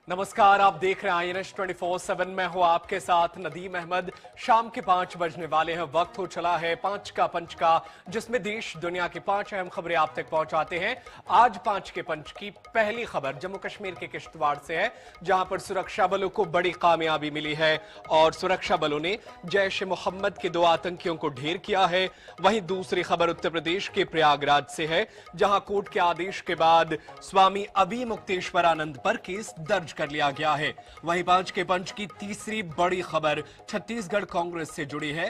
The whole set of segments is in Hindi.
नमस्कार, आप देख रहे हैं INS 24/7 में हूं आपके साथ नदीम अहमद। शाम के 5 बजने वाले हैं, वक्त हो चला है 5 का पंच का, जिसमें देश दुनिया की 5 अहम खबरें आप तक पहुंचाते हैं। आज 5 के पंच की पहली खबर जम्मू कश्मीर के किश्तवाड़ से है, जहां पर सुरक्षा बलों को बड़ी कामयाबी मिली है और सुरक्षा बलों ने जैश ए मोहम्मद के 2 आतंकियों को ढेर किया है। वहीं दूसरी खबर उत्तर प्रदेश के प्रयागराज से है, जहां कोर्ट के आदेश के बाद स्वामी अभी मुक्तेश्वरानंद पर केस दर्ज कर लिया गया है। वहीं 5 के पंच की तीसरी बड़ी खबर छत्तीसगढ़ कांग्रेस से जुड़ी है,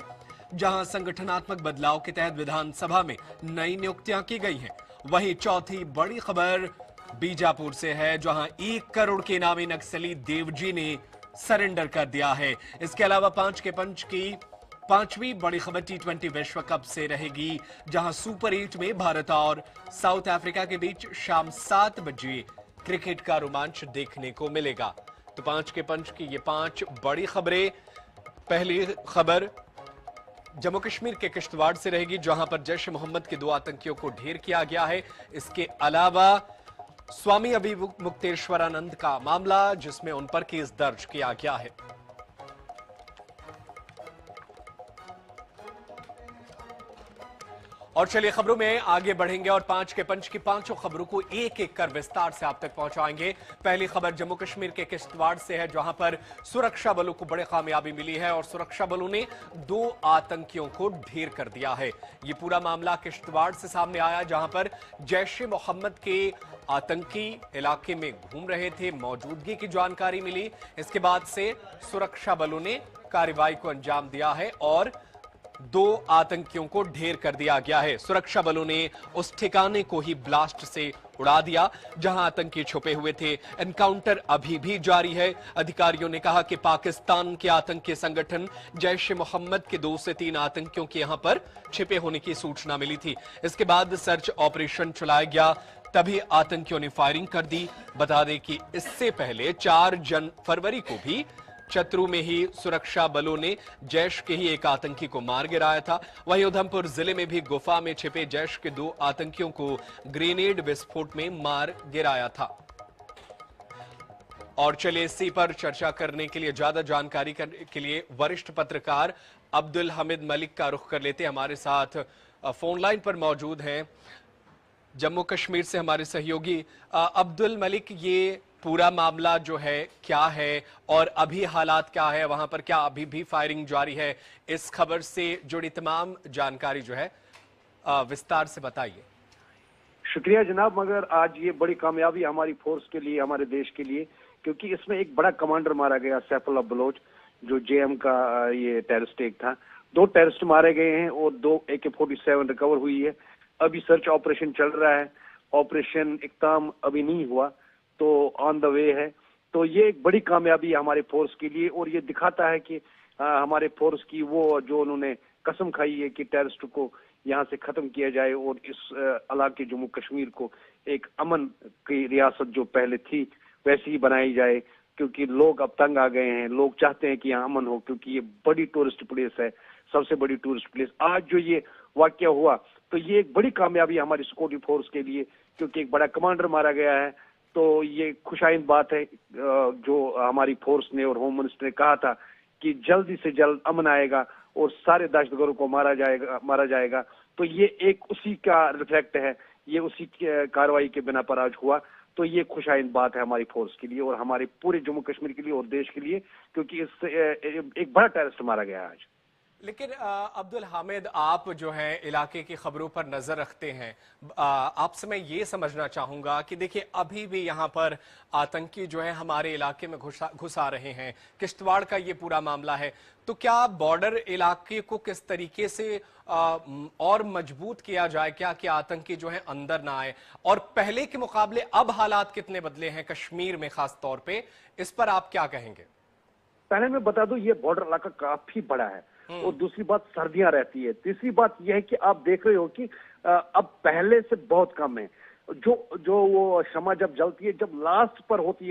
जहां संगठनात्मक बदलाव के तहत विधानसभा में नई नियुक्तियां की गई हैं। वहीं चौथी बड़ी खबर बीजापुर से है, जहां 1 करोड़ के इनामी नक्सली देवजी ने सरेंडर कर दिया है। इसके अलावा 5 के पंच की पांचवी बड़ी खबर T20 विश्व कप से रहेगी, जहां सुपर 8 में भारत और साउथ अफ्रीका के बीच शाम 7 बजे क्रिकेट का रोमांच देखने को मिलेगा। तो 5 के पंच की ये 5 बड़ी खबरें। पहली खबर जम्मू कश्मीर के किश्तवाड़ से रहेगी, जहां पर जैश ए मोहम्मद के 2 आतंकियों को ढेर किया गया है। इसके अलावा स्वामी अभी मुक्तेश्वरानंद का मामला, जिसमें उन पर केस दर्ज किया गया है। और चलिए खबरों में आगे बढ़ेंगे और 5 के पंच की पांचों खबरों को एक एक कर विस्तार से आप तक पहुंचाएंगे। पहली खबर जम्मू कश्मीर के किश्तवाड़ से है, जहां पर सुरक्षा बलों को बड़ी कामयाबी मिली है और सुरक्षा बलों ने 2 आतंकियों को ढेर कर दिया है। यह पूरा मामला किश्तवाड़ से सामने आया, जहां पर जैश ए मोहम्मद के आतंकी इलाके में घूम रहे थे, मौजूदगी की जानकारी मिली। इसके बाद से सुरक्षा बलों ने कार्रवाई को अंजाम दिया है और 2 आतंकियों को ढेर कर दिया गया है। सुरक्षा बलों ने उस ठिकाने को ही ब्लास्ट से उड़ा दिया जहां आतंकी छुपे हुए थे। एनकाउंटर अभी भी जारी है। अधिकारियों ने कहा कि पाकिस्तान के आतंकी संगठन जैश ए मोहम्मद के 2 से 3 आतंकियों के यहां पर छिपे होने की सूचना मिली थी। इसके बाद सर्च ऑपरेशन चलाया गया, तभी आतंकियों ने फायरिंग कर दी। बता दें कि इससे पहले 4 फरवरी को भी चतरू में ही सुरक्षा बलों ने जैश के ही एक आतंकी को मार गिराया था। वहीं उधमपुर जिले में भी गुफा में छिपे जैश के 2 आतंकियों को ग्रेनेड विस्फोट में मार गिराया था। और चलिए इसी पर चर्चा करने के लिए, ज्यादा जानकारी करने के लिए वरिष्ठ पत्रकार अब्दुल हमीद मलिक का रुख कर लेते हैं। हमारे साथ फोन लाइन पर मौजूद हैं जम्मू कश्मीर से हमारे सहयोगी अब्दुल मलिक। ये पूरा मामला जो है क्या है और अभी हालात क्या है वहां पर, क्या अभी भी फायरिंग जारी है? इस खबर से जुड़ी तमाम जानकारी जो है विस्तार से बताइए। शुक्रिया जनाब, मगर आज ये बड़ी कामयाबी हमारी फोर्स के लिए, हमारे देश के लिए, क्योंकि इसमें एक बड़ा कमांडर मारा गया, सैफुल्लाह बलोच, जो जेएम का ये टेररिस्ट एक था। 2 टेररिस्ट मारे गए हैं और 2 AK-47 रिकवर हुई है। अभी सर्च ऑपरेशन चल रहा है, ऑपरेशन इख्ताम अभी नहीं हुआ, तो ऑन द वे है। तो ये एक बड़ी कामयाबी है हमारे फोर्स के लिए और ये दिखाता है कि हमारे फोर्स की वो जो उन्होंने कसम खाई है कि टेररिस्ट को यहाँ से खत्म किया जाए और इस इलाके जम्मू कश्मीर को एक अमन की रियासत जो पहले थी वैसी ही बनाई जाए, क्योंकि लोग अब तंग आ गए हैं। लोग चाहते हैं कि यहाँ अमन हो, क्योंकि ये बड़ी टूरिस्ट प्लेस है, सबसे बड़ी टूरिस्ट प्लेस। आज जो ये वाकया हुआ, तो ये एक बड़ी कामयाबी हमारी सिक्योरिटी फोर्स के लिए, क्योंकि एक बड़ा कमांडर मारा गया है। तो ये खुशाइंद बात है जो हमारी फोर्स ने और होम मिनिस्टर ने कहा था कि जल्दी से जल्द अमन आएगा और सारे दहशतगर्दों को मारा जाएगा। तो ये एक उसी का रिफ्लेक्ट है, ये उसी कार्रवाई के बिना पर आज हुआ। तो ये खुशाइंद बात है हमारी फोर्स के लिए और हमारे पूरे जम्मू कश्मीर के लिए और देश के लिए, क्योंकि इससे एक बड़ा टेररिस्ट मारा गया आज। लेकिन अब्दुल हामिद, आप जो है इलाके की खबरों पर नजर रखते हैं, आपसे मैं ये समझना चाहूंगा कि देखिए अभी भी यहाँ पर आतंकी जो है हमारे इलाके में घुस आ रहे हैं। किश्तवाड़ का ये पूरा मामला है, तो क्या बॉर्डर इलाके को किस तरीके से और मजबूत किया जाए, क्या कि आतंकी जो है अंदर ना आए? और पहले के मुकाबले अब हालात कितने बदले हैं कश्मीर में खास तौर पे, इस पर आप क्या कहेंगे? पहले मैं बता दूं, ये बॉर्डर इलाका काफी बड़ा है और दूसरी बात सर्दियां रहती है। तीसरी बात यह है कि आप देख रहे हो कि अब पहले से बहुत कम है। जो वो शमा जब जलती है, जब लास्ट पर होती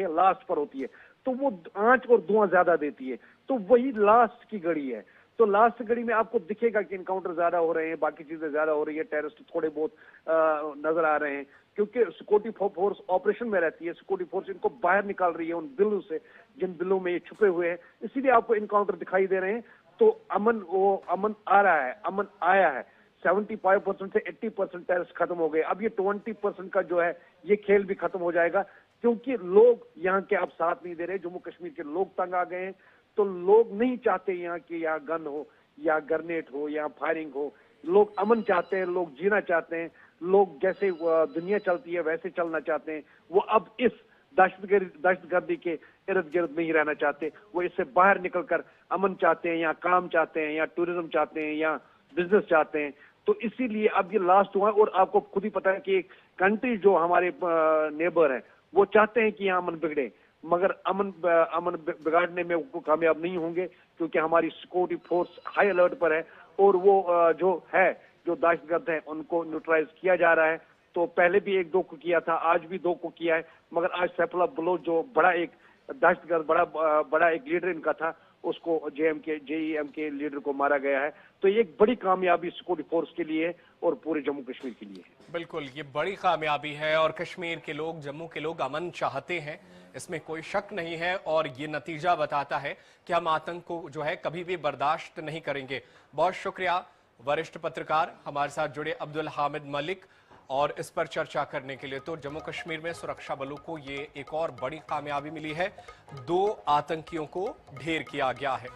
है, तो वो आंच और धुआं ज्यादा देती है। तो वही लास्ट की घड़ी है। तो लास्ट घड़ी में आपको दिखेगा कि इनकाउंटर ज्यादा हो रहे हैं, बाकी चीजें ज्यादा हो रही है, टेररिस्ट थोड़े बहुत नजर आ रहे हैं, क्योंकि सिक्योरिटी फोर्स ऑपरेशन में रहती है। सिक्योरिटी फोर्स इनको बाहर निकाल रही है उन बिलों से जिन बिलों में ये छुपे हुए हैं, इसीलिए आपको इनकाउंटर दिखाई दे रहे हैं। तो अमन आ रहा है, अमन आया है। 75% से 80% टेररिस्ट खत्म हो गए। अब ये 20% का जो है ये खेल भी खत्म हो जाएगा, क्योंकि लोग यहाँ के अब साथ नहीं दे रहे। जम्मू कश्मीर के लोग तंग आ गए हैं, तो लोग नहीं चाहते यहाँ कि यहाँ गन हो या ग्रेनेड हो या फायरिंग हो। लोग अमन चाहते हैं, लोग जीना चाहते हैं, लोग जैसे दुनिया चलती है वैसे चलना चाहते हैं। वो अब इस दहशतगर्दी के इर्द गिर्द नहीं रहना चाहते। वो इससे बाहर निकलकर अमन चाहते हैं, या काम चाहते हैं, या टूरिज्म चाहते हैं, या बिजनेस चाहते हैं। तो इसीलिए अब ये लास्ट हुआ है। और आपको खुद ही पता है कि एक कंट्री जो हमारे नेबर है वो चाहते हैं कि यहाँ अमन बिगड़े, मगर अमन बिगाड़ने में वो कामयाब नहीं होंगे, क्योंकि हमारी सिक्योरिटी फोर्स हाई अलर्ट पर है। और वो जो दहशतगर्द है उनको न्यूट्रलाइज किया जा रहा है। तो पहले भी 1-2 को किया था, आज भी 2 को किया है, मगर आज सैफुल्लाह बलोच जो बड़ा एक दहशतगर्द बड़ा एक लीडर इनका था, उसको जेईएम के लीडर को मारा गया है। तो ये एक बड़ी कामयाबी सिक्योरिटी फोर्स के लिए है और पूरे जम्मू कश्मीर के लिए है। बिल्कुल, ये बड़ी कामयाबी है और कश्मीर के लोग, जम्मू के लोग अमन चाहते हैं, इसमें कोई शक नहीं है। और ये नतीजा बताता है कि हम आतंक को जो है कभी भी बर्दाश्त नहीं करेंगे। बहुत शुक्रिया वरिष्ठ पत्रकार हमारे साथ जुड़े अब्दुल हामिद मलिक, और इस पर चर्चा करने के लिए। तो जम्मू कश्मीर में सुरक्षा बलों को ये एक और बड़ी कामयाबी मिली है, 2 आतंकियों को ढेर किया गया है।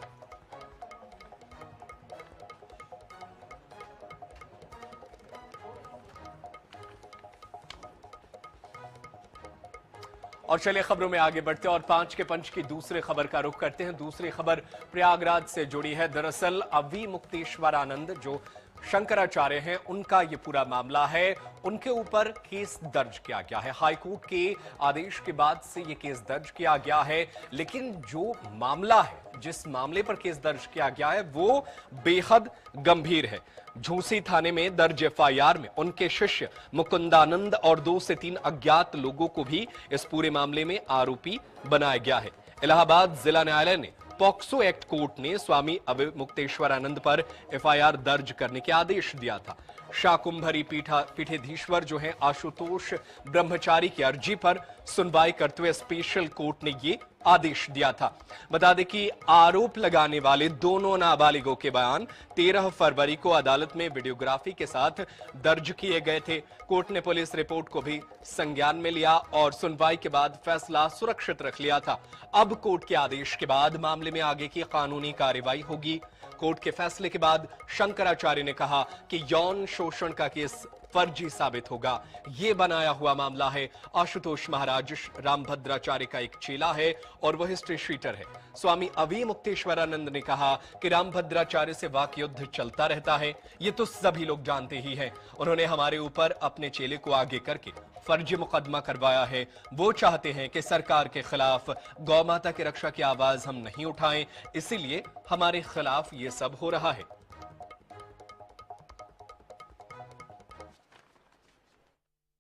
और चलिए खबरों में आगे बढ़ते हैं और 5 के पंच की दूसरी खबर का रुख करते हैं। दूसरी खबर प्रयागराज से जुड़ी है। दरअसल अवी मुक्तेश्वरानंद जो शंकराचार्य हैं, उनका ये पूरा मामला है, उनके ऊपर केस दर्ज किया गया है। हाईकोर्ट के आदेश के बाद से ये केस दर्ज किया गया है, लेकिन जो मामला है, जिस मामले पर केस दर्ज किया गया है, वो बेहद गंभीर है। झूसी थाने में दर्ज एफआईआर में उनके शिष्य मुकुंदानंद और 2 से 3 अज्ञात लोगों को भी इस पूरे मामले में आरोपी बनाया गया है। इलाहाबाद जिला न्यायालय ने पॉक्सो एक्ट कोर्ट ने स्वामी अविमुक्तेश्वरानंद पर एफआईआर दर्ज करने के आदेश दिया था। शाकुंभरी पीठाधीश्वर जो है आशुतोष ब्रह्मचारी की अर्जी पर सुनवाई करते हुए स्पेशल कोर्ट ने ये आदेश दिया था। बता दें कि आरोप लगाने वाले दोनों नाबालिगों के बयान 13 फरवरी को अदालत में वीडियोग्राफी के साथ दर्ज किए गए थे। कोर्ट ने पुलिस रिपोर्ट को भी संज्ञान में लिया और सुनवाई के बाद फैसला सुरक्षित रख लिया था। अब कोर्ट के आदेश के बाद मामले में आगे की कानूनी कार्रवाई होगी। कोर्ट के फैसले के बाद शंकराचार्य ने कहा कि यौन शोषण का केस फर्जी साबित होगा। यह बनाया हुआ मामला है। आशुतोष महाराज रामभद्राचार्य का एक चेला है और वह हिस्ट्री शीटर है। स्वामी अवी मुक्तेश्वरानंद ने कहा कि रामभद्राचार्य से वाक युद्ध चलता रहता है, ये तो सभी लोग जानते ही हैं। उन्होंने हमारे ऊपर अपने चेले को आगे करके फर्जी मुकदमा करवाया है। वो चाहते हैं कि सरकार के खिलाफ गौ माता की रक्षा की आवाज हम नहीं उठाएं, इसीलिए हमारे खिलाफ ये सब हो रहा है।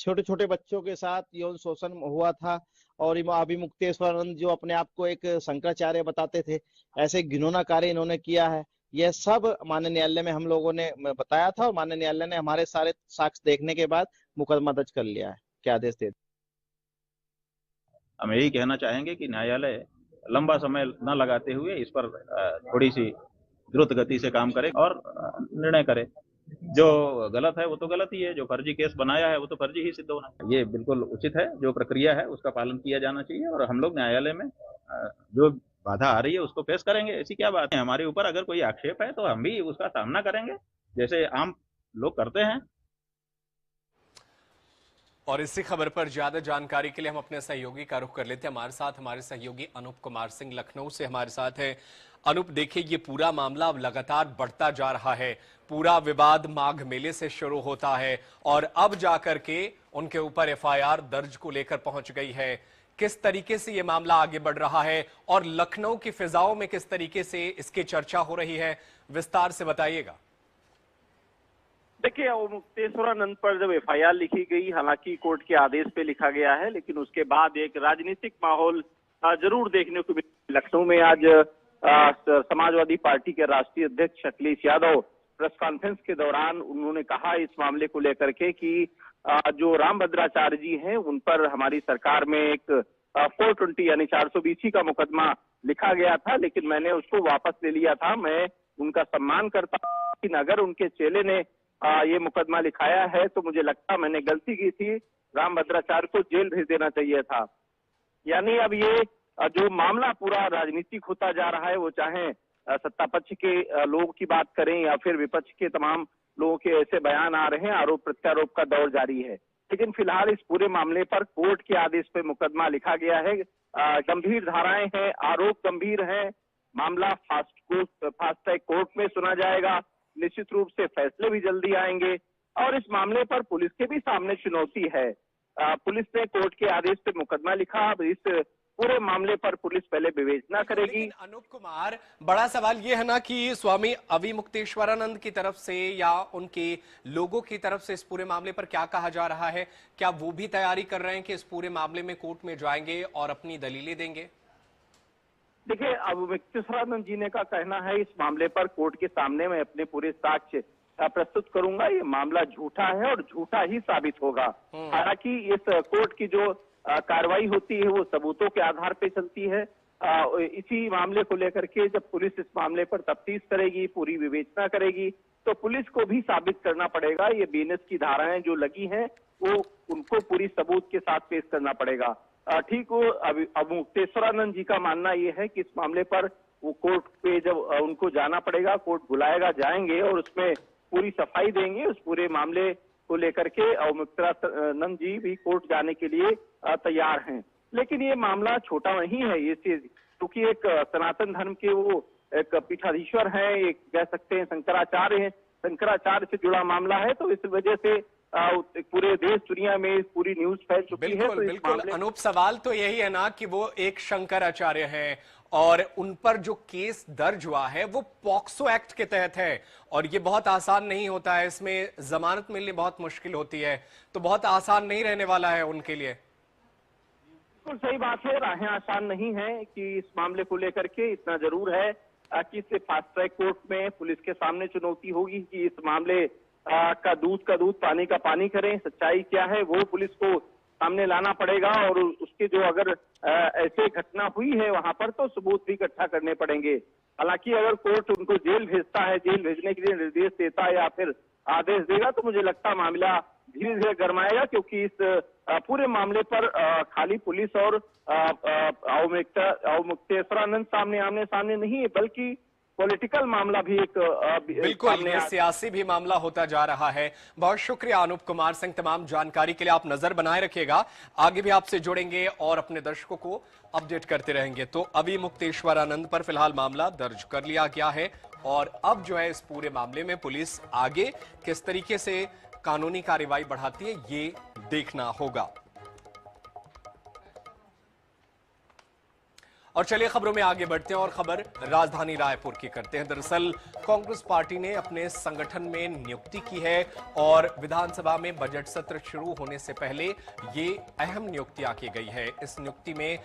छोटे छोटे बच्चों के साथ यौन शोषण हुआ था और अभी मुक्तेश्वरानंद जो अपने आप को एक शंकराचार्य बताते थे, ऐसे घिनौना कार्य इन्होंने किया है। यह सब माननीय न्यायालय में हम लोगों ने बताया था और माननीय न्यायालय ने हमारे सारे साक्ष्य देखने के बाद मुकदमा दर्ज कर लिया है। क्या आदेश दे? हम यही कहना चाहेंगे कि न्यायालय लंबा समय न लगाते हुए इस पर थोड़ी सी द्रुत गति से काम करे और निर्णय करे। जो गलत है वो तो गलत ही है, जो फर्जी केस बनाया है वो तो फर्जी ही सिद्ध होना है। ये बिल्कुल उचित है, जो प्रक्रिया है उसका पालन किया जाना चाहिए और हम लोग न्यायालय में जो बाधा आ रही है उसको पेश करेंगे। ऐसी क्या बात है, हमारे ऊपर अगर कोई आक्षेप है तो हम भी उसका सामना करेंगे जैसे आम लोग करते हैं। और इसी खबर पर ज्यादा जानकारी के लिए हम अपने सहयोगी का रुख कर लेते हैं। हमारे साथ हमारे सहयोगी अनूप कुमार सिंह लखनऊ से हमारे साथ है। अनूप, देखिए ये पूरा मामला अब लगातार बढ़ता जा रहा है। पूरा विवाद माघ मेले से शुरू होता है और अब जाकर के उनके ऊपर एफआईआर दर्ज को लेकर पहुंच गई है। किस तरीके से ये मामला आगे बढ़ रहा है और लखनऊ की फिजाओं में किस तरीके से इसकी चर्चा हो रही है, विस्तार से बताइएगा। देखिए, मुक्तेश्वरानंद पर जब एफआईआर लिखी गई, हालांकि कोर्ट के आदेश पे लिखा गया है, लेकिन उसके बाद एक राजनीतिक माहौल जरूर देखने को मिला। लखनऊ में आज समाजवादी पार्टी के राष्ट्रीय अध्यक्ष अखिलेश यादव प्रेस कॉन्फ्रेंस के दौरान उन्होंने कहा इस मामले को लेकर के कि जो रामभद्राचार्य जी हैं उन पर हमारी सरकार में एक 420 यानी 420 का मुकदमा लिखा गया था, लेकिन मैंने उसको वापस ले लिया था। मैं उनका सम्मान करता हूं, लेकिन अगर उनके चेले ने ये मुकदमा लिखाया है तो मुझे लगता मैंने गलती की थी, रामभद्राचार्य को जेल भेज देना चाहिए था। यानी अब ये जो मामला पूरा राजनीतिक होता जा रहा है, वो चाहे सत्ता पक्ष के लोगों की बात करें या फिर विपक्ष के तमाम लोगों के ऐसे बयान आ रहे हैं, आरोप प्रत्यारोप का दौर जारी है। लेकिन फिलहाल इस पूरे मामले पर कोर्ट के आदेश पे मुकदमा लिखा गया है। गंभीर धाराएं हैं, आरोप गंभीर हैं। मामला फास्ट ट्रैक कोर्ट में सुना जाएगा। निश्चित रूप से फैसले भी जल्दी आएंगे और इस मामले पर पुलिस के भी सामने चुनौती है। पुलिस ने कोर्ट के आदेश पे मुकदमा लिखा, अब इस पूरे मामले पर पुलिस पहले विवेचना करेगी। अनूप कुमार, बड़ा सवाल यह है ना कि स्वामी अविमुक्तेश्वरानंद की तरफ से या उनके लोगों की तरफ से इस पूरे मामले पर क्या कहा जा रहा है? क्या वो भी तैयारी कर रहे हैं कि इस पूरे मामले में कोर्ट में जाएंगे और अपनी दलीलें देंगे? देखिए, अविमुक्तेश्वरानंद जी ने का कहना है इस मामले पर कोर्ट के सामने मैं अपने पूरे साक्ष्य प्रस्तुत करूंगा, ये मामला झूठा है और झूठा ही साबित होगा। हालांकि इस कोर्ट की जो कार्रवाई होती है वो सबूतों के आधार पे चलती है। इसी मामले को लेकर के जब पुलिस इस मामले पर तफ्तीश करेगी, पूरी विवेचना करेगी, तो पुलिस को भी साबित करना पड़ेगा। ये बीएनएस की धाराएं जो लगी हैं वो उनको पूरी सबूत के साथ पेश करना पड़ेगा। ठीक हो, अविमुक्तेश्वरानंद जी का मानना ये है कि इस मामले पर वो कोर्ट पे जब उनको जाना पड़ेगा, कोर्ट बुलाएगा, जाएंगे और उसमें पूरी सफाई देंगे। उस पूरे मामले को लेकर के अविमुक्तेश्वरानंद जी भी कोर्ट जाने के लिए तैयार हैं। लेकिन ये मामला छोटा नहीं है, ये चीज क्योंकि एक सनातन धर्म के वो एक पीठाधीश्वर हैं, एक कह सकते हैं शंकराचार्य हैं, शंकराचार्य से जुड़ा मामला है, तो इस वजह से पूरे देश दुनिया में पूरी न्यूज फैल चुकी है। तो बिल्कुल अनूप, सवाल तो यही है ना कि वो एक शंकराचार्य हैं और उन पर जो केस दर्ज हुआ है वो पॉक्सो एक्ट के तहत है और ये बहुत आसान नहीं होता है, इसमें जमानत मिलनी बहुत मुश्किल होती है, तो बहुत आसान नहीं रहने वाला है उनके लिए। बिल्कुल सही बात है, राहें आसान नहीं है कि इस मामले को लेकर के इतना जरूर है कि इसे फास्ट ट्रैक कोर्ट में पुलिस के सामने चुनौती होगी कि इस मामले का दूध पानी का पानी करें, सच्चाई क्या है वो पुलिस को सामने लाना पड़ेगा और उसके जो अगर ऐसे घटना हुई है वहां पर तो सबूत भी इकट्ठा करने पड़ेंगे। हालांकि अगर कोर्ट उनको जेल भेजता है, जेल भेजने के लिए निर्देश देता है या फिर आदेश देगा, तो मुझे लगता मामला धीरे धीरे गरमाएगा, क्योंकि इस पूरे मामले पर खाली पुलिस और अविमुक्तेश्वरानंद सामने आमने सामने नहीं है, बल्कि पॉलिटिकल मामला भी एक बिल्कुल ये सियासी भी मामला होता जा रहा है। बहुत शुक्रिया अनूप कुमार सिंह, तमाम जानकारी के लिए। आप नजर बनाए रखिएगा, आगे भी आपसे जुड़ेंगे और अपने दर्शकों को अपडेट करते रहेंगे। तो अविमुक्तेश्वरानंद पर फिलहाल मामला दर्ज कर लिया गया है और अब जो है इस पूरे मामले में पुलिस आगे किस तरीके से कानूनी कार्रवाई बढ़ाती है ये देखना होगा। और चलिए खबरों में आगे बढ़ते हैं और खबर राजधानी रायपुर की करते हैं। दरअसल कांग्रेस पार्टी ने अपने संगठन में नियुक्ति की है और विधानसभा में बजट सत्र शुरू होने से पहले ये अहम नियुक्तियां की गई है। इस नियुक्ति में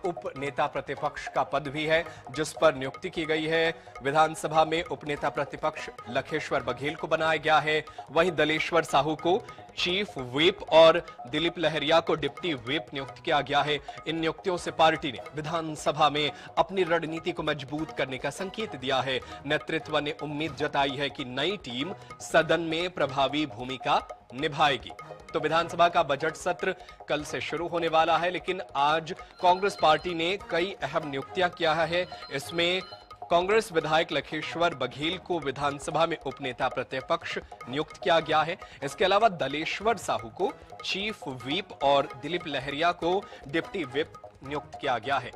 उप नेता प्रतिपक्ष का पद भी है जिस पर नियुक्ति की गई है। विधानसभा में उप नेता प्रतिपक्ष लखेश्वर बघेल को बनाया गया है, वहीं दलेश्वर साहू को चीफ व्हिप और दिलीप लहरिया को डिप्टी व्हिप नियुक्त किया गया है। इन नियुक्तियों से पार्टी ने विधानसभा में अपनी रणनीति को मजबूत करने का संकेत दिया है। नेतृत्व ने उम्मीद जताई है कि नई टीम सदन में प्रभावी भूमिका निभाएगी। तो विधानसभा का बजट सत्र कल से शुरू होने वाला है, लेकिन आज कांग्रेस पार्टी ने कई अहम नियुक्तियां किया है। इसमें कांग्रेस विधायक लखेश्वर बघेल को विधानसभा में उपनेता प्रतिपक्ष नियुक्त किया गया है। इसके अलावा दलेश्वर साहू को चीफ व्हिप और दिलीप लहरिया को डिप्टी व्हिप नियुक्त किया गया है।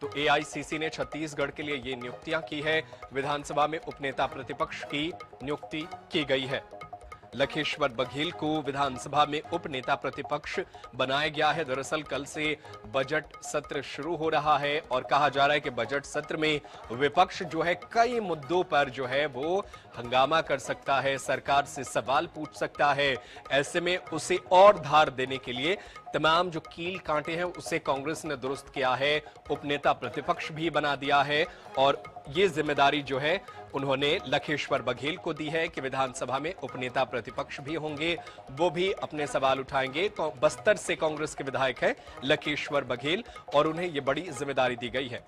तो एआईसीसी ने छत्तीसगढ़ के लिए ये नियुक्तियां की है। विधानसभा में उपनेता प्रतिपक्ष की नियुक्ति की गई है। लखेश्वर बघेल को विधानसभा में उप नेता प्रतिपक्ष बनाया गया है। दरअसल कल से बजट सत्र शुरू हो रहा है और कहा जा रहा है कि बजट सत्र में विपक्ष जो है कई मुद्दों पर जो है वो हंगामा कर सकता है, सरकार से सवाल पूछ सकता है। ऐसे में उसे और धार देने के लिए तमाम जो कील कांटे हैं उसे कांग्रेस ने दुरुस्त किया है, उपनेता प्रतिपक्ष भी बना दिया है और ये जिम्मेदारी जो है उन्होंने लखेश्वर बघेल को दी है कि विधानसभा में उपनेता प्रतिपक्ष भी होंगे, वो भी अपने सवाल उठाएंगे। बस्तर से कांग्रेस के विधायक हैं लखेश्वर बघेल और उन्हें ये बड़ी जिम्मेदारी दी गई है।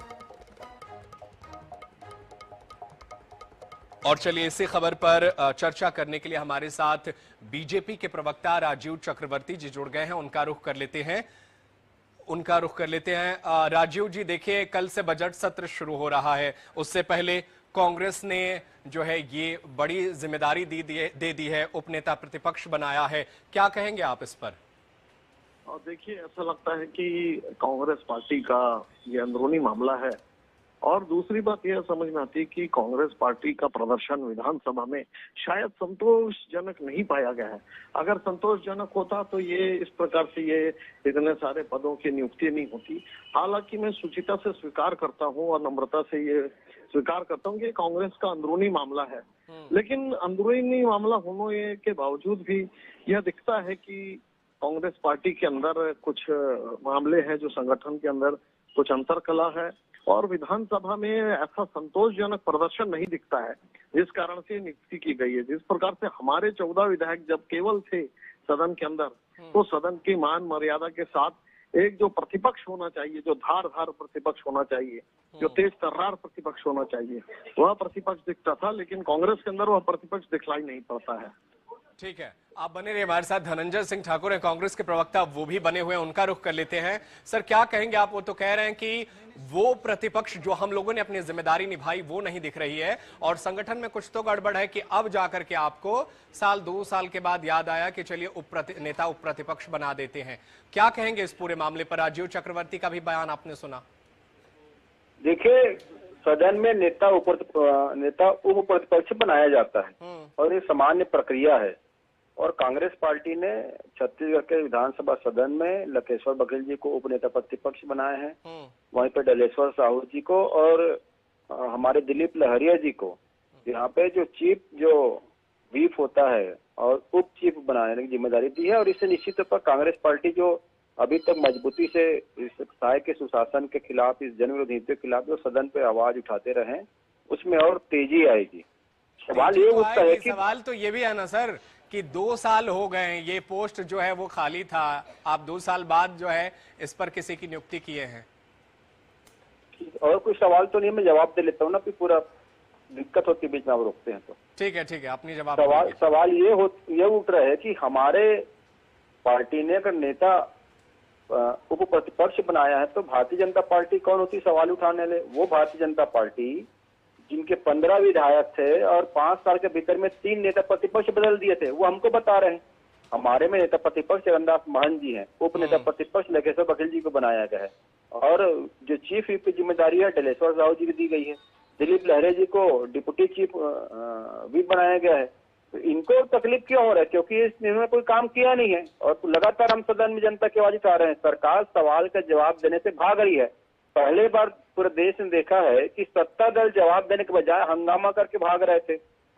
और चलिए इसी खबर पर चर्चा करने के लिए हमारे साथ बीजेपी के प्रवक्ता राजीव चक्रवर्ती जी जुड़ गए हैं, उनका रुख कर लेते हैं। राजीव जी, देखिए कल से बजट सत्र शुरू हो रहा है, उससे पहले कांग्रेस ने जो है ये बड़ी जिम्मेदारी दे दी है, उपनेता प्रतिपक्ष बनाया है, क्या कहेंगे आप इस पर? देखिए, ऐसा लगता है कि कांग्रेस पार्टी का ये अंदरूनी मामला है और दूसरी बात यह समझ में आती है कि कांग्रेस पार्टी का प्रदर्शन विधानसभा में शायद संतोषजनक नहीं पाया गया है। अगर संतोषजनक होता तो ये इस प्रकार से ये इतने सारे पदों की नियुक्ति नहीं होती। हालांकि मैं सुचिता से स्वीकार करता हूं और नम्रता से ये स्वीकार करता हूं कि कांग्रेस का अंदरूनी मामला है, लेकिन अंदरूनी मामला होने के बावजूद भी यह दिखता है कि कांग्रेस पार्टी के अंदर कुछ मामले हैं जो संगठन के अंदर कुछ अंतरकला है और विधानसभा में ऐसा संतोषजनक प्रदर्शन नहीं दिखता है, जिस कारण से नियुक्ति की गई है। जिस प्रकार से हमारे 14 विधायक जब केवल थे सदन के अंदर, तो सदन की मान मर्यादा के साथ एक जो प्रतिपक्ष होना चाहिए, जो धार प्रतिपक्ष होना चाहिए, जो तेज तर्रार प्रतिपक्ष होना चाहिए, वह प्रतिपक्ष दिखता था, लेकिन कांग्रेस के अंदर वह प्रतिपक्ष दिखलाई नहीं पड़ता है। ठीक है, आप बने रहिए हमारे साथ। धनंजय सिंह ठाकुर है कांग्रेस के प्रवक्ता, वो भी बने हुए हैं, उनका रुख कर लेते हैं। सर, क्या कहेंगे आप? वो तो कह रहे हैं कि वो प्रतिपक्ष जो हम लोगों ने अपनी जिम्मेदारी निभाई वो नहीं दिख रही है और संगठन में कुछ तो गड़बड़ है कि अब जाकर के आपको साल 2 साल के बाद याद आया कि चलिए नेता उप प्रतिपक्ष बना देते हैं। क्या कहेंगे इस पूरे मामले पर? राजीव चक्रवर्ती का भी बयान आपने सुना। देखिए, सदन में नेता उप प्रतिपक्ष बनाया जाता है और ये सामान्य प्रक्रिया है और कांग्रेस पार्टी ने छत्तीसगढ़ के विधानसभा सदन में लखेश्वर बघेल जी को उपनेता प्रतिपक्ष बनाए हैं, वहीं पे डलेश्वर साहू जी को और हमारे दिलीप लहरिया जी को यहाँ पे जो चीफ जो व्हीप होता है और उप चीफ बनाने की जिम्मेदारी दी है। और इससे निश्चित तौर पर कांग्रेस पार्टी जो अभी तक मजबूती से इस साय के सुशासन के खिलाफ, इस जनविरोधी नीतियों के खिलाफ जो सदन पे आवाज उठाते रहे, उसमें और तेजी आएगी। सवाल ये उठता है कि सवाल तो ये भी है ना सर कि 2 साल हो गए, ये पोस्ट जो है वो खाली था, आप 2 साल बाद जो है इस पर किसी की नियुक्ति किए हैं। और कोई सवाल तो नहीं, मैं जवाब दे लेता हूँ ना, फिर पूरा दिक्कत होती बीच में आप रोकते हैं तो। ठीक है, अपनी जवाब। सवाल ये उठ रहा है कि हमारे पार्टी ने अगर नेता उप प्रतिपक्ष बनाया है तो भारतीय जनता पार्टी कौन होती सवाल उठाने वाले? वो भारतीय जनता पार्टी जिनके 15 विधायक थे और 5 साल के भीतर में 3 नेता प्रतिपक्ष बदल दिए थे, वो हमको बता रहे हैं। हमारे में नेता प्रतिपक्ष जगन्नाथ महंत जी हैं, उप नेता प्रतिपक्ष लखेश्वर बघेल जी को बनाया गया है और जो चीफ व्हिप की जिम्मेदारी है डलेश्वर साहू जी को दी गई है। दिलीप लहरे जी को डिप्टी चीफ व्हिप बनाया गया है। तो इनको तकलीफ क्यों हो रहा है? क्योंकि इन्होंने कोई काम किया नहीं है और लगातार हम सदन में जनता की आवाज उठा रहे हैं। सरकार सवाल का जवाब देने से भाग रही है। पहले बार पूरे देश ने देखा है कि सत्ता दल जवाब देने के बजाय हंगामा करके भाग रहे थे,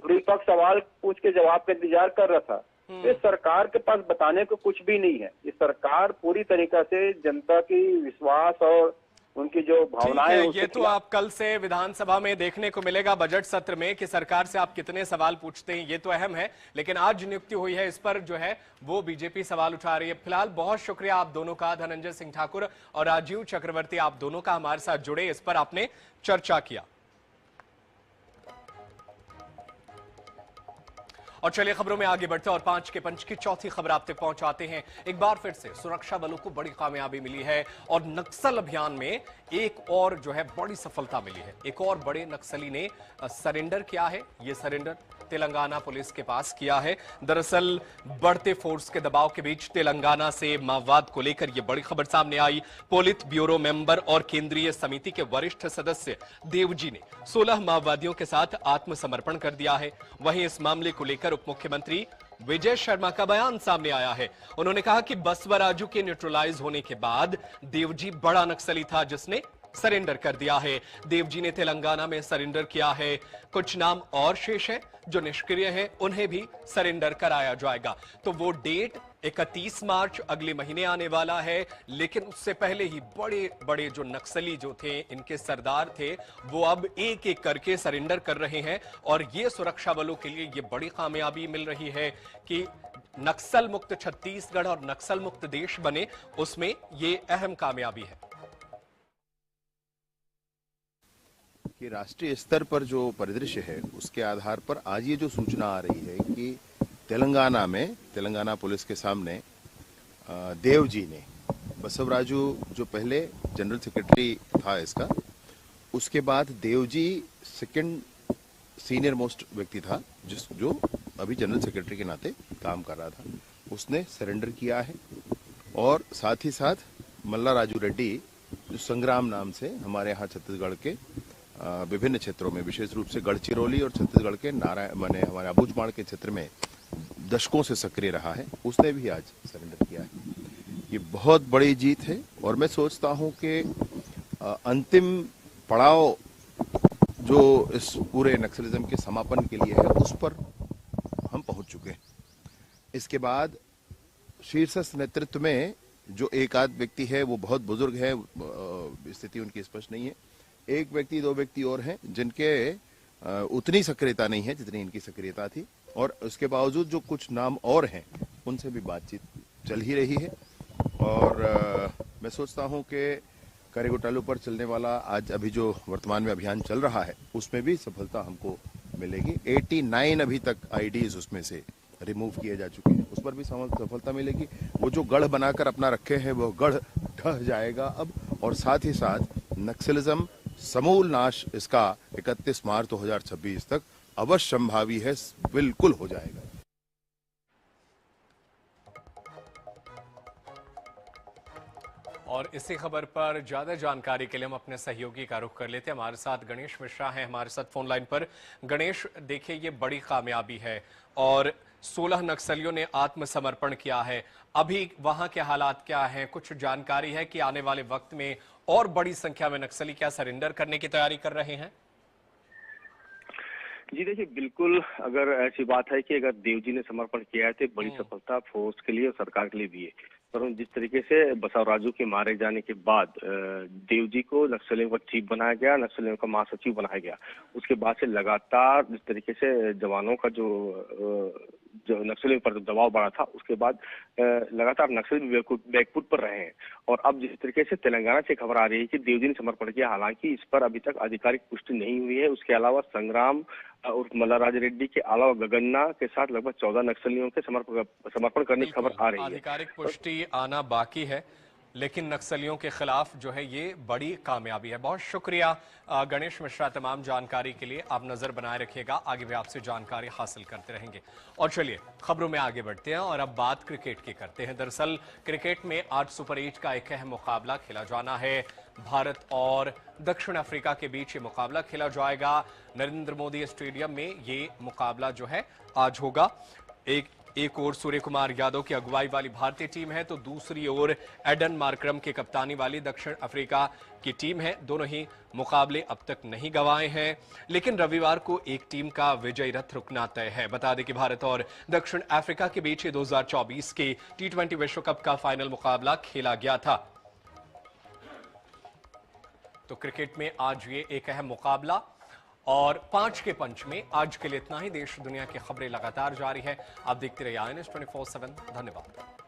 विपक्ष सवाल पूछ के जवाब का इंतजार कर रहा था। इस सरकार के पास बताने को कुछ भी नहीं है। ये सरकार पूरी तरीका से जनता की विश्वास और उनकी जो भावनाएं हैं, ये तो आप कल से विधानसभा में देखने को मिलेगा बजट सत्र में कि सरकार से आप कितने सवाल पूछते हैं, ये तो अहम है। लेकिन आज नियुक्ति हुई है, इस पर जो है वो बीजेपी सवाल उठा रही है। फिलहाल बहुत शुक्रिया आप दोनों का, धनंजय सिंह ठाकुर और राजीव चक्रवर्ती, आप दोनों का हमारे साथ जुड़े, इस पर आपने चर्चा किया। और चलिए खबरों में आगे बढ़ते हैं और 5 के पंच की चौथी खबर आप तक पहुंचाते हैं। एक बार फिर से सुरक्षा बलों को बड़ी कामयाबी मिली है और नक्सल अभियान में एक और जो है बड़ी सफलता मिली है। एक और बड़े नक्सली ने सरेंडर किया है। ये सरेंडर तेलंगाना पुलिस के पास किया है। दरअसल बढ़ते फोर्स के दबाव के बीच तेलंगाना से माओवाद को लेकर यह बड़ी खबर सामने आई। पोलित ब्यूरो मेंबर और केंद्रीय समिति के वरिष्ठ सदस्य देवजी ने 16 माओवादियों के साथ आत्मसमर्पण कर दिया है। वहीं इस मामले को लेकर उप मुख्यमंत्री विजय शर्मा का बयान सामने आया है। उन्होंने कहा कि बसवराजू के न्यूट्रलाइज होने के बाद देवजी बड़ा नक्सली था जिसने सरेंडर कर दिया है। देवजी ने तेलंगाना में सरेंडर किया है। कुछ नाम और शेष है जो निष्क्रिय हैं, उन्हें भी सरेंडर कराया जाएगा। तो वो डेट 31 मार्च अगले महीने आने वाला है, लेकिन उससे पहले ही बड़े बड़े जो नक्सली जो थे, इनके सरदार थे, वो अब एक एक करके सरेंडर कर रहे हैं। और ये सुरक्षा बलों के लिए ये बड़ी कामयाबी मिल रही है कि नक्सल मुक्त छत्तीसगढ़ और नक्सल मुक्त देश बने, उसमें ये अहम कामयाबी है कि राष्ट्रीय स्तर पर जो परिदृश्य है उसके आधार पर आज ये जो सूचना आ रही है कि तेलंगाना में तेलंगाना पुलिस के सामने देवजी ने, बसवराजू जो पहले जनरल सेक्रेटरी था इसका, उसके बाद देवजी सेकंड सीनियर मोस्ट व्यक्ति था जो अभी जनरल सेक्रेटरी के नाते काम कर रहा था, उसने सरेंडर किया है। और साथ ही साथ मल्ला राजू रेड्डी जो संग्राम नाम से हमारे यहाँ छत्तीसगढ़ के विभिन्न क्षेत्रों में, विशेष रूप से गढ़चिरौली और छत्तीसगढ़ के माने हमारे अबूझमाड़ के क्षेत्र में दशकों से सक्रिय रहा है, उसने भी आज सरेंडर किया है। ये बहुत बड़ी जीत है और मैं सोचता हूं कि अंतिम पड़ाव जो इस पूरे नक्सलिज्म के समापन के लिए है उस पर हम पहुंच चुके हैं। इसके बाद शीर्षस्थ नेतृत्व में जो एक आध व्यक्ति है वो बहुत बुजुर्ग है, स्थिति उनकी स्पष्ट नहीं है। एक व्यक्ति दो व्यक्ति और हैं जिनके उतनी सक्रियता नहीं है जितनी इनकी सक्रियता थी, और उसके बावजूद जो कुछ नाम और हैं उनसे भी बातचीत चल ही रही है। और मैं सोचता हूं कि करेगोटालू पर चलने वाला आज अभी जो वर्तमान में अभियान चल रहा है उसमें भी सफलता हमको मिलेगी। 89 अभी तक आईडीज उसमें से रिमूव किए जा चुके हैं, उस पर भी सफलता मिलेगी। वो जो गढ़ बनाकर अपना रखे हैं वो गढ़ ढह जाएगा अब, और साथ ही साथ नक्सलिज्म समूल नाश इसका 31 मार्च 2026 तक अवश्य संभावी है, बिल्कुल हो जाएगा। और इसी खबर पर ज्यादा जानकारी के लिए हम अपने सहयोगी का रुख कर लेते हैं। हमारे साथ गणेश मिश्रा हैं हमारे साथ फोन लाइन पर। गणेश, देखिए ये बड़ी कामयाबी है और 16 नक्सलियों ने आत्मसमर्पण किया है। अभी वहां के हालात क्या हैं? कुछ जानकारी है कि आने वाले वक्त में और बड़ी संख्या में नक्सली क्या सरेंडर करने की तैयारी कर रहे हैं? जी देखिए, बिल्कुल अगर ऐसी बात है कि अगर देवजी ने समर्पण किया है तो बड़ी सफलता फोर्स के लिए और सरकार के लिए भी है। पर जिस तरीके से बसवराजू के मारे जाने के बाद देवजी को नक्सलियों का चीफ बनाया गया, नक्सलियों का महासचिव बनाया गया, उसके बाद से लगातार जिस तरीके से जवानों का जो नक्सलियों पर दबाव बढ़ा था, उसके बाद लगातार नक्सली बैकफुट पर रहे हैं। और अब जिस तरीके से तेलंगाना से खबर आ रही है कि देवजी ने समर्पण किया, हालांकि इस पर अभी तक आधिकारिक पुष्टि नहीं हुई है। उसके अलावा संग्राम और मल्ला राज रेड्डी के अलावा गगन्ना के साथ लगभग 14 नक्सलियों के समर्पण करने की खबर आ रही है। आधिकारिक पुष्टि आना बाकी है, लेकिन नक्सलियों के खिलाफ जो है ये बड़ी कामयाबी है। बहुत शुक्रिया गणेश मिश्रा, तमाम जानकारी के लिए। आप नजर बनाए रखिएगा, आगे भी आपसे जानकारी हासिल करते रहेंगे। और चलिए खबरों में आगे बढ़ते हैं और अब बात क्रिकेट की करते हैं। दरअसल क्रिकेट में आज सुपर 8 का एक अहम मुकाबला खेला जाना है। भारत और दक्षिण अफ्रीका के बीच ये मुकाबला खेला जाएगा। नरेंद्र मोदी स्टेडियम में ये मुकाबला जो है आज होगा। एक ओर सूर्य कुमार यादव की अगुवाई वाली भारतीय टीम है तो दूसरी ओर एडन मार्करम की कप्तानी वाली दक्षिण अफ्रीका की टीम है। दोनों ही मुकाबले अब तक नहीं गंवाए हैं, लेकिन रविवार को एक टीम का विजयी रथ रुकना तय है। बता दें कि भारत और दक्षिण अफ्रीका के बीच 2024 के T20 विश्व कप का फाइनल मुकाबला खेला गया था। तो क्रिकेट में आज ये एक अहम मुकाबला और 5 के पंच में आज के लिए इतना ही। देश दुनिया की खबरें लगातार जारी है। आप देखते रहिए INS 24/7। धन्यवाद।